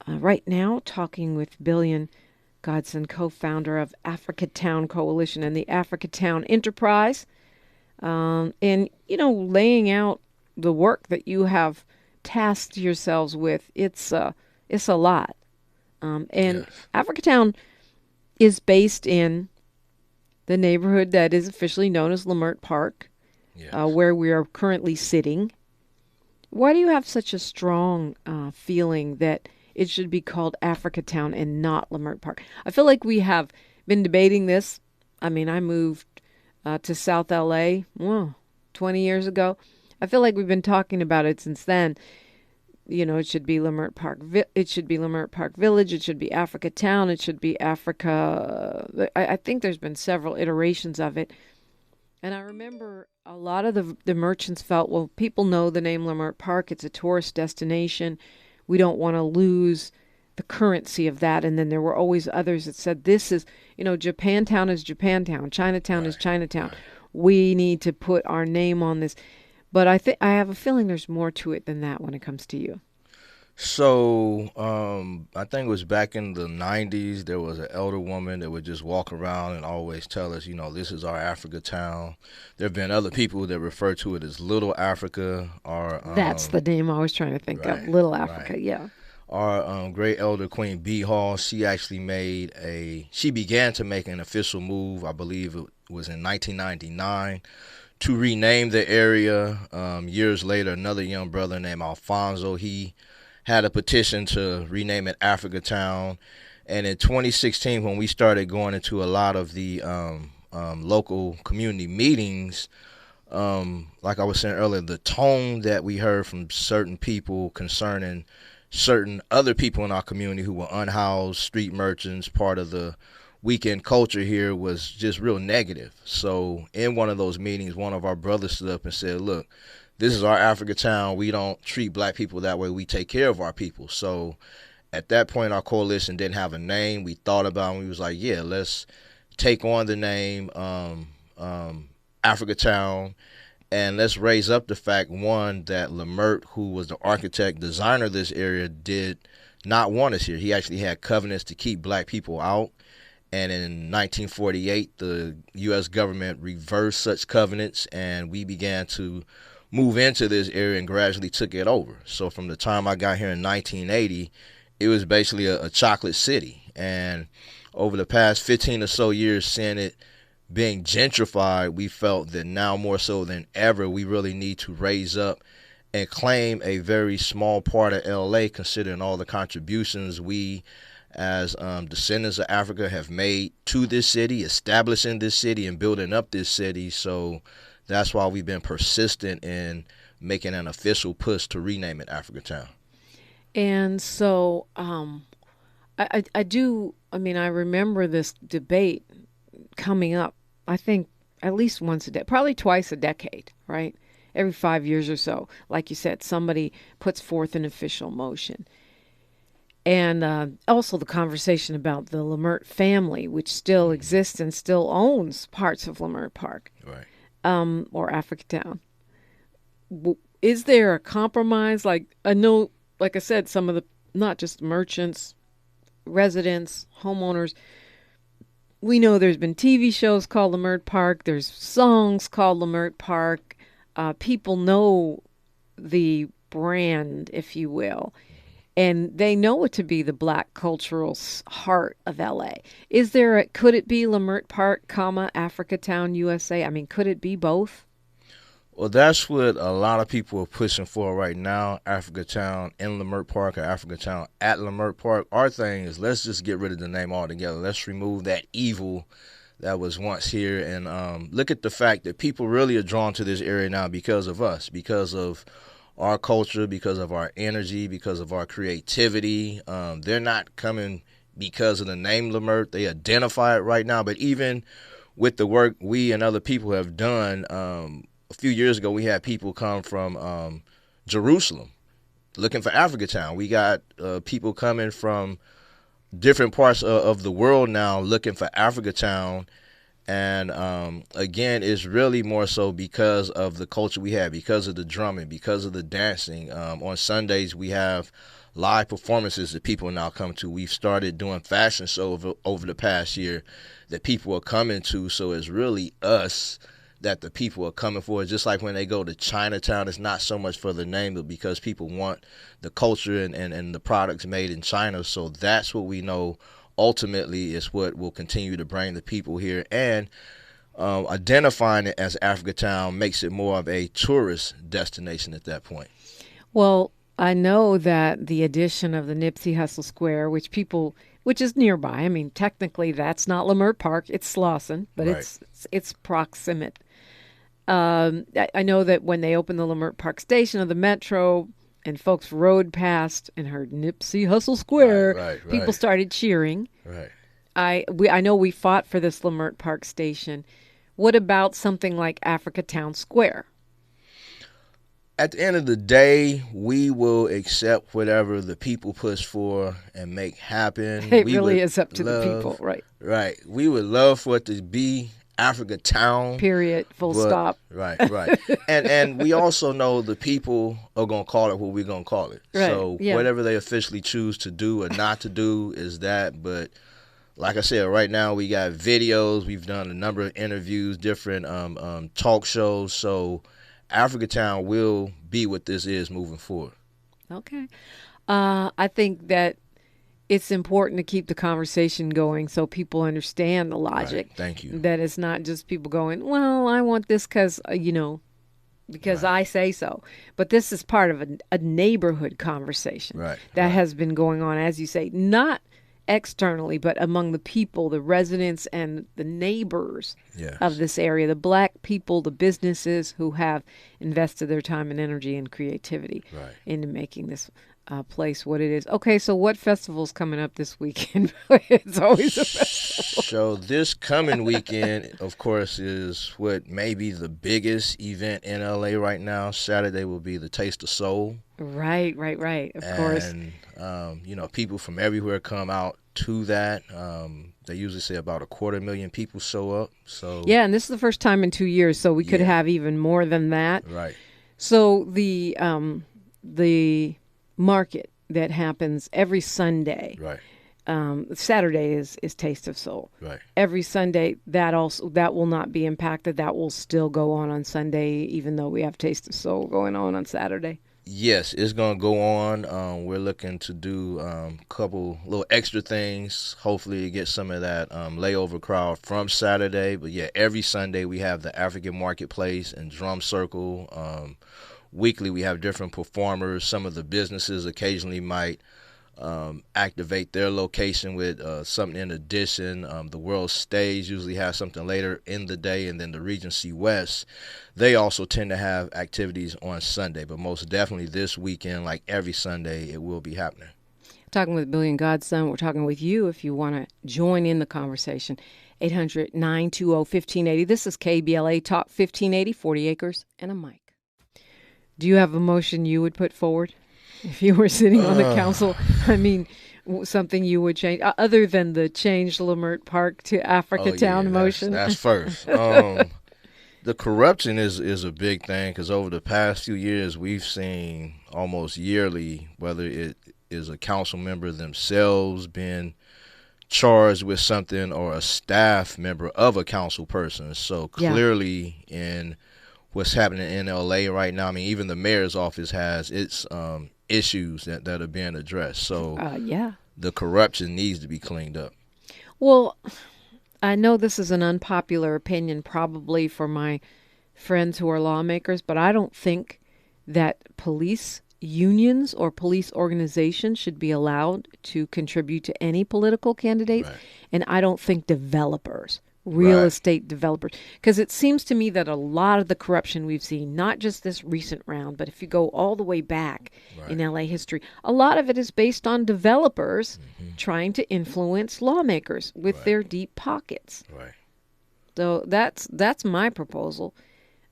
right now talking with Billion Godson, co-founder of Africa Town Coalition and the Africa Town Enterprise, and laying out the work that you have tasked yourselves with. It's a lot, and Yes. Africa Town is based in the neighborhood that is officially known as Leimert Park, Yes. where we are currently sitting. Why do you have such a strong feeling that it should be called Africa Town and not Leimert Park? I feel like we have been debating this. I mean, I moved to South LA, 20 years ago. I feel like we've been talking about it since then. It should be Leimert Park. It should be Leimert Park Village. It should be Africa Town. It should be Africa. I think there's been several iterations of it. And I remember a lot of the merchants felt, well, people know the name Leimert Park. It's a tourist destination. We don't want to lose the currency of that. And then there were always others that said, this is, Japantown is Japantown. Chinatown is Right. Chinatown. Right. We need to put our name on this. But I have a feeling there's more to it than that when it comes to you. So, I think it was back in the 90s, there was an elder woman that would just walk around and always tell us, this is our Africa town. There have been other people that refer to it as Little Africa or, That's the name I was trying to think of. right, Little right. Africa, yeah. Our great elder Queen B Hall, she began to make an official move, I believe it was in 1999, to rename the area. Years later, another young brother named Alfonso, he had a petition to rename it Africa Town. And in 2016, when we started going into a lot of the local community meetings, like I was saying earlier, the tone that we heard from certain people concerning certain other people in our community who were unhoused, street merchants, part of the weekend culture here was just real negative. So in one of those meetings, one of our brothers stood up and said, look, this is our Africa town. We don't treat black people that way. We take care of our people. So at that point, our coalition didn't have a name. We thought about it and we was like, yeah, let's take on the name Africa Town, and let's raise up the fact, one, that Lemert, who was the architect designer of this area, did not want us here. He actually had covenants to keep black people out. And in 1948, the U.S. government reversed such covenants, and we began to move into this area and gradually took it over. So from the time I got here in 1980, it was basically a chocolate city. And over the past 15 or so years, seeing it being gentrified, we felt that now more so than ever, we really need to raise up and claim a very small part of LA, considering all the contributions we as descendants of Africa have made to this city, establishing this city and building up this city. So that's why we've been persistent in making an official push to rename it Africa Town. And so I do, I mean, I remember this debate coming up, I think at least once a day, probably twice a decade, right? Every 5 years or so. Like you said, somebody puts forth an official motion. And also the conversation about the Lemert family, which still exists and still owns parts of Lemert Park, Right. or Africa Town. Is there a compromise? Like, I know, like I said, some of the, not just merchants, residents, homeowners, we know there's been TV shows called Lemert Park. There's songs called Lemert Park. People know the brand, if you will, and they know it to be the black cultural heart of LA. Is there a, could it be Lemert Park, comma, Africa Town, USA? I mean, could it be both? Well, that's what a lot of people are pushing for right now. Africa Town in Lemert Park or Africa Town at Lemert Park. Our thing is let's just get rid of the name altogether. Let's remove that evil that was once here and look at the fact that people really are drawn to this area now because of us, because of our culture, because of our energy, because of our creativity. They're not coming because of the name Lemert. They identify it right now. But even with the work we and other people have done, a few years ago we had people come from Jerusalem looking for Africa Town. We got people coming from different parts of the world now looking for Africa Town. And again, it's really more so because of the culture we have, because of the drumming, because of the dancing. On Sundays, we have live performances that people now come to. We've started doing fashion shows over the past year that people are coming to. So it's really us that the people are coming for. Just like when they go to Chinatown, it's not so much for the name, but because people want the culture and the products made in China. So that's what we know ultimately is what will continue to bring the people here. And identifying it as Africatown makes it more of a tourist destination at that point. Well, I know that the addition of the Nipsey Hussle Square, which is nearby. I mean, technically that's not Leimert Park, it's Slauson, but Right. it's proximate. I know that when they opened the Leimert Park station of the Metro and folks rode past and heard Nipsey Hussle Square, Right. people started cheering. Right. I know we fought for this Leimert Park station. What about something like Africatown Square? At the end of the day, we will accept whatever the people push for and make happen. It We really would is up to the love- people, right? Right. We would love for it to be Africatown. Period. Full but- stop. Right. And we also know the people are gonna call it what we're gonna call it. Right, So yeah. whatever they officially choose to do or not to do is that. But like I said, right now we got videos. We've done a number of interviews, different talk shows. So Africatown will be what this is moving forward. Okay. I think that it's important to keep the conversation going so people understand the logic. Right. Thank you. That it's not just people going, well, I want this because I say so. But this is part of a neighborhood conversation Right. that has been going on, as you say, not externally, but among the people, the residents and the neighbors Yes. of this area, the black people, the businesses who have invested their time and energy and creativity Right. into making this place what it is. Okay, so what festival's coming up this weekend? It's always a festival. So this coming weekend, of course, is what may be the biggest event in LA right now. Saturday will be the Taste of Soul. Right. Of course. And, people from everywhere come out to that. They usually say about 250,000 people show up. So Yeah, and this is the first time in 2 years, so we could Yeah. have even more than that. Right. So the market that happens every Sunday. Right. Saturday is Taste of Soul. Right. Every Sunday that will not be impacted. That will still go on Sunday, even though we have Taste of Soul going on Saturday. Yes, it's going to go on. We're looking to do a couple little extra things, hopefully get some of that layover crowd from Saturday. But yeah, every Sunday we have the African Marketplace and Drum Circle. Weekly we have different performers. Some of the businesses occasionally might activate their location with something in addition. The World Stage usually has something later in the day, and then the Regency West, they also tend to have activities on Sunday. But most definitely this weekend, like every Sunday, it will be happening. Talking with Billy and Godson. We're talking with you if you want to join in the conversation. 800-920-1580. This is KBLA Talk 1580, 40 acres and a mic. Do you have a motion you would put forward if you were sitting on the council? I mean, something you would change other than the change Leimert Park to Africatown motion? That's first. The corruption is a big thing because over the past few years, we've seen almost yearly, whether it is a council member themselves being charged with something or a staff member of a council person. So clearly in what's happening in LA right now, I mean, even the mayor's office has its issues that are being addressed. So the corruption needs to be cleaned up. Well, I know this is an unpopular opinion probably for my friends who are lawmakers, but I don't think that police unions or police organizations should be allowed to contribute to any political candidates. Right. And I don't think developers, real estate developers, because it seems to me that a lot of the corruption we've seen, not just this recent round, but if you go all the way back in LA history, a lot of it is based on developers trying to influence lawmakers with their deep pockets. Right. So that's my proposal.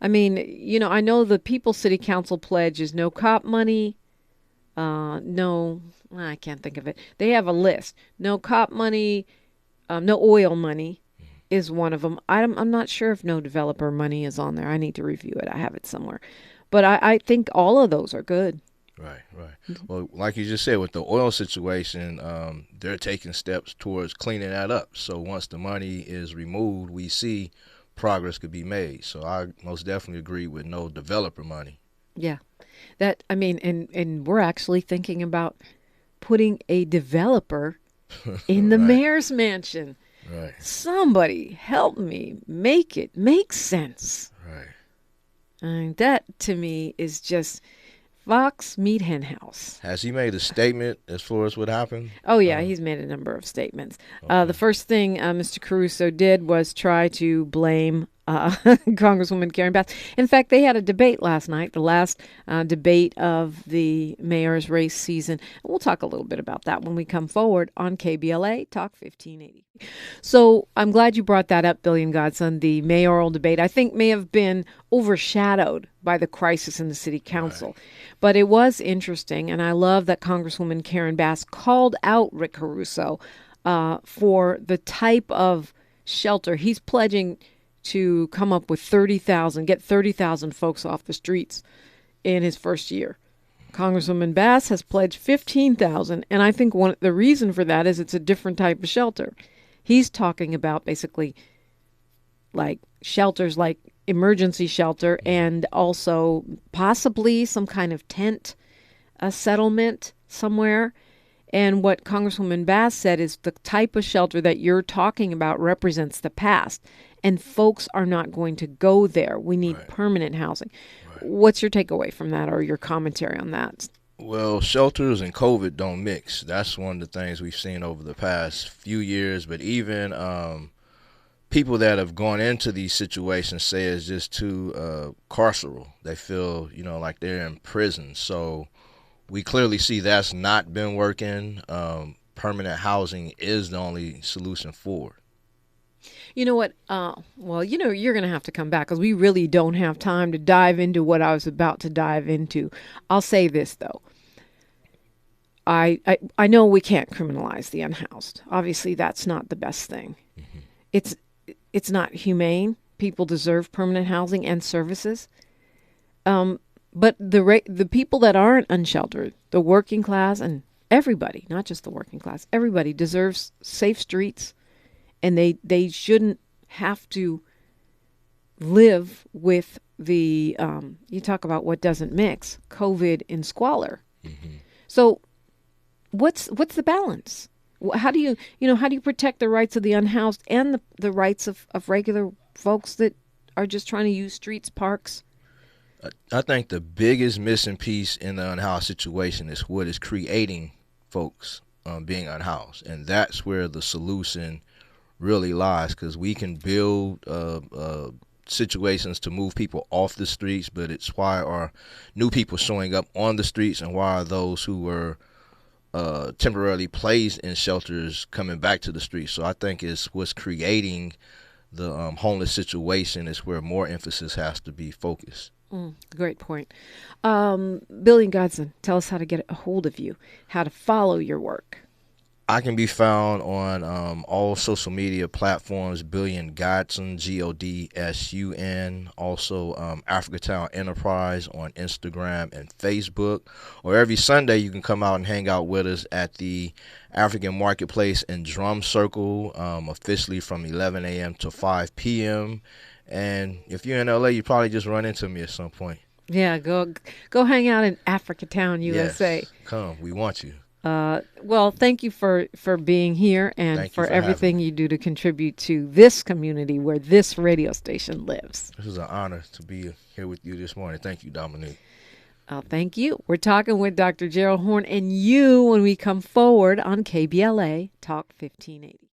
I mean, I know the People's City Council pledge is no cop money, no, I can't think of it. They have a list. No cop money, no oil money is one of them. I'm not sure if no developer money is on there. I need to review it. I have it somewhere. But I think all of those are good. Right, right. Well, like you just said, with the oil situation, they're taking steps towards cleaning that up. So once the money is removed, we see progress could be made. So I most definitely agree with no developer money. Yeah. That, I mean, and we're actually thinking about putting a developer in the Right, mayor's mansion. right, Somebody help me make it make sense. right. And that to me is just Fox meet Hen House. Has he made a statement as far as what happened? Oh, yeah, he's made a number of statements. The Okay. first thing Mr. Caruso did was try to blame Congresswoman Karen Bass. In fact, they had a debate last night, the last debate of the mayor's race season. We'll talk a little bit about that when we come forward on KBLA Talk 1580. So I'm glad you brought that up, Billy and Godson. The mayoral debate, I think, may have been overshadowed by the crisis in the city council. Right. But it was interesting, and I love that Congresswoman Karen Bass called out Rick Caruso for the type of shelter he's pledging to come up with 30,000, get 30,000 folks off the streets in his first year. Congresswoman Bass has pledged 15,000, and I think the reason for that is it's a different type of shelter. He's talking about basically like shelters like emergency shelter and also possibly some kind of tent, a settlement somewhere. And what Congresswoman Bass said is the type of shelter that you're talking about represents the past, and folks are not going to go there. We need Right. permanent housing. Right. What's your takeaway from that or your commentary on that? Well, shelters and COVID don't mix. That's one of the things we've seen over the past few years. But even people that have gone into these situations say it's just too carceral. They feel, like they're in prison. So we clearly see that's not been working. Permanent housing is the only solution forward. You know what? Well, you're going to have to come back because we really don't have time to dive into what I was about to dive into. I'll say this, though. I know we can't criminalize the unhoused. Obviously, that's not the best thing. Mm-hmm. It's not humane. People deserve permanent housing and services. But the people that aren't unsheltered, the working class, and everybody, not just the working class, everybody deserves safe streets, and they shouldn't have to live with the you talk about what doesn't mix, COVID and squalor. Mm-hmm. So what's the balance? How do you protect the rights of the unhoused and the rights of regular folks that are just trying to use streets, parks? I think the biggest missing piece in the unhoused situation is what is creating folks being unhoused, and that's where the solution really lies. Because we can build situations to move people off the streets, but it's why are new people showing up on the streets, and why are those who were temporarily placed in shelters coming back to the streets. So I think it's what's creating the homeless situation is where more emphasis has to be focused. Great point. Billy and Godson, tell us how to get a hold of you, how to follow your work. I can be found on all social media platforms, Billion Godson, Godsun. Also, Africatown Enterprise on Instagram and Facebook. Or every Sunday, you can come out and hang out with us at the African Marketplace and Drum Circle, officially from 11 a.m. to 5 p.m. And if you're in LA, you probably just run into me at some point. Yeah, go hang out in Africatown, USA. Yes, come. We want you. Well, thank you for being here and Thank you for for having everything me. you do to contribute to this community where this radio station lives. This is an honor to be here with you this morning. Thank you, Dominique. Thank you. We're talking with Dr. Gerald Horn and you when we come forward on KBLA Talk 1580.